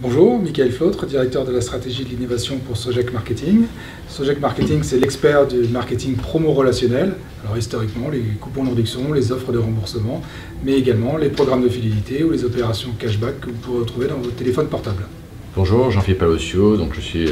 Bonjour, Michael Flautre, directeur de la stratégie de l'innovation pour Sogec Marketing. Sogec Marketing, c'est l'expert du marketing promo-relationnel. Alors historiquement, les coupons de réduction, les offres de remboursement, mais également les programmes de fidélité ou les opérations cashback que vous pourrez retrouver dans votre téléphone portable. Bonjour, Jean-Philippe Palocio, donc je suis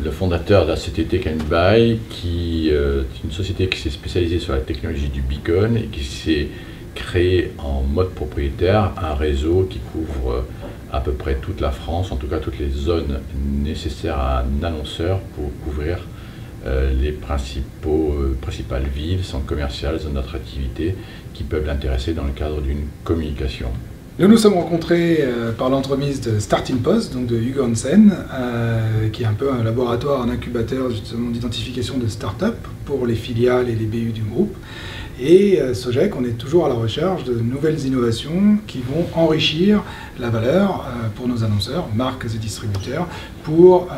le fondateur de la société Take & Buy, qui est une société qui s'est spécialisée sur la technologie du beacon et qui s'est créée en mode propriétaire un réseau qui couvre à peu près toute la France, en tout cas toutes les zones nécessaires à un annonceur pour couvrir les principales villes, centres commerciaux, zones d'attractivité qui peuvent l'intéresser dans le cadre d'une communication. Nous nous sommes rencontrés par l'entremise de Starting Post, donc de Hugo Hansen, qui est un peu un laboratoire, un incubateur justement d'identification de start-up pour les filiales et les BU du groupe. Et Sogec, on est toujours à la recherche de nouvelles innovations qui vont enrichir la valeur pour nos annonceurs, marques et distributeurs, pour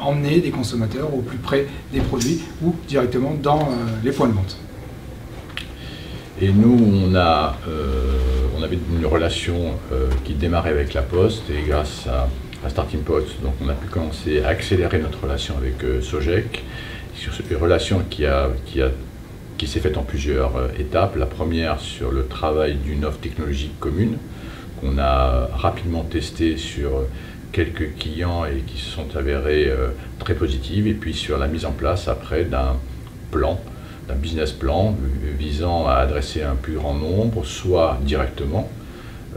emmener des consommateurs au plus près des produits ou directement dans les points de vente. Et nous, on avait une relation qui démarrait avec la Poste, et grâce à Starting Post, donc on a pu commencer à accélérer notre relation avec Sogec, sur une relation qui s'est faite en plusieurs étapes. La première sur le travail d'une offre technologique commune, qu'on a rapidement testée sur quelques clients et qui se sont avérés très positives, et puis sur la mise en place après d'un business plan visant à adresser un plus grand nombre, soit directement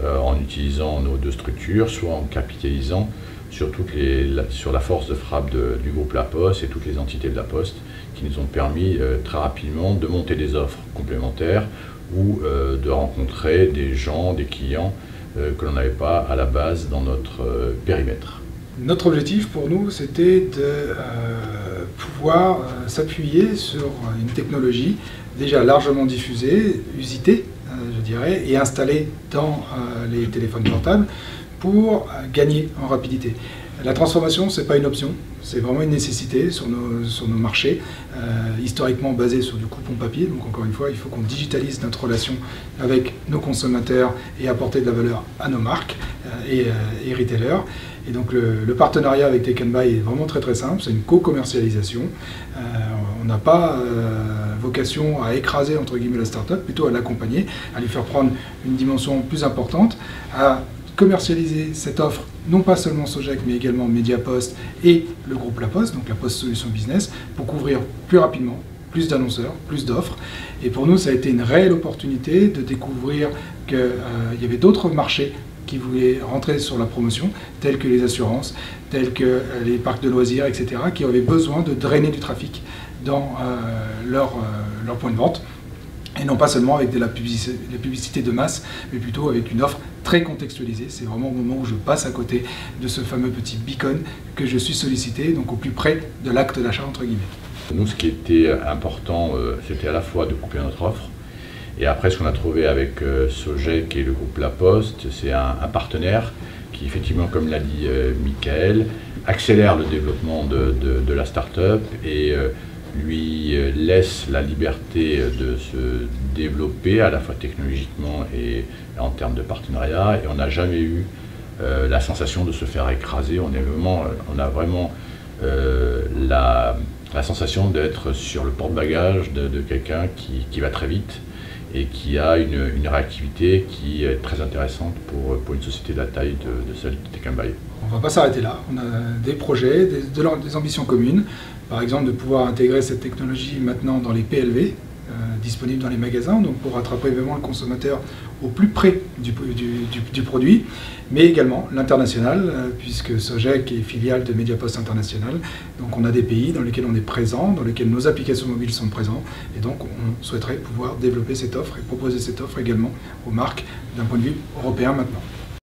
en utilisant nos deux structures, soit en capitalisant sur la force de frappe du groupe La Poste et toutes les entités de La Poste qui nous ont permis très rapidement de monter des offres complémentaires ou de rencontrer des gens, des clients que l'on n'avait pas à la base dans notre périmètre. Notre objectif pour nous, c'était de pouvoir s'appuyer sur une technologie déjà largement diffusée, usitée, je dirais, et installée dans les téléphones portables pour gagner en rapidité. La transformation, ce n'est pas une option, c'est vraiment une nécessité sur nos marchés, historiquement basés sur du coupon papier. Donc encore une fois, il faut qu'on digitalise notre relation avec nos consommateurs et apporter de la valeur à nos marques et retailers. Et donc le partenariat avec Take & Buy est vraiment très simple, c'est une co-commercialisation. On n'a pas vocation à écraser entre guillemets la start-up, plutôt à l'accompagner, à lui faire prendre une dimension plus importante, à commercialiser cette offre, non pas seulement Sogec, mais également Mediapost et le groupe La Poste, donc La Poste Solutions Business, pour couvrir plus rapidement, plus d'annonceurs, plus d'offres. Et pour nous, ça a été une réelle opportunité de découvrir qu'il y avait d'autres marchés qui voulaient rentrer sur la promotion, tels que les assurances, tels que les parcs de loisirs, etc., qui avaient besoin de drainer du trafic dans leur point de vente. Et non pas seulement avec de la publicité de masse, mais plutôt avec une offre très contextualisée. C'est vraiment au moment où je passe à côté de ce fameux petit beacon que je suis sollicité, donc au plus près de l'acte d'achat, entre guillemets. Nous, ce qui était important, c'était à la fois de couper notre offre, et après, ce qu'on a trouvé avec Sogec et le groupe La Poste, c'est un partenaire qui, effectivement, comme l'a dit Michael, accélère le développement de la start-up et lui laisse la liberté de se développer à la fois technologiquement et en termes de partenariat, et on n'a jamais eu la sensation de se faire écraser. On a vraiment la sensation d'être sur le porte-bagages de quelqu'un qui va très vite et qui a une réactivité qui est très intéressante pour une société de la taille de celle de Take & Buy. On ne va pas s'arrêter là, on a des projets, des ambitions communes, par exemple de pouvoir intégrer cette technologie maintenant dans les PLV, disponibles dans les magasins, donc pour rattraper vraiment le consommateur au plus près du produit, mais également l'international, puisque Sogec est filiale de Mediapost International, donc on a des pays dans lesquels on est présent, dans lesquels nos applications mobiles sont présentes, et donc on souhaiterait pouvoir développer cette offre et proposer cette offre également aux marques d'un point de vue européen maintenant.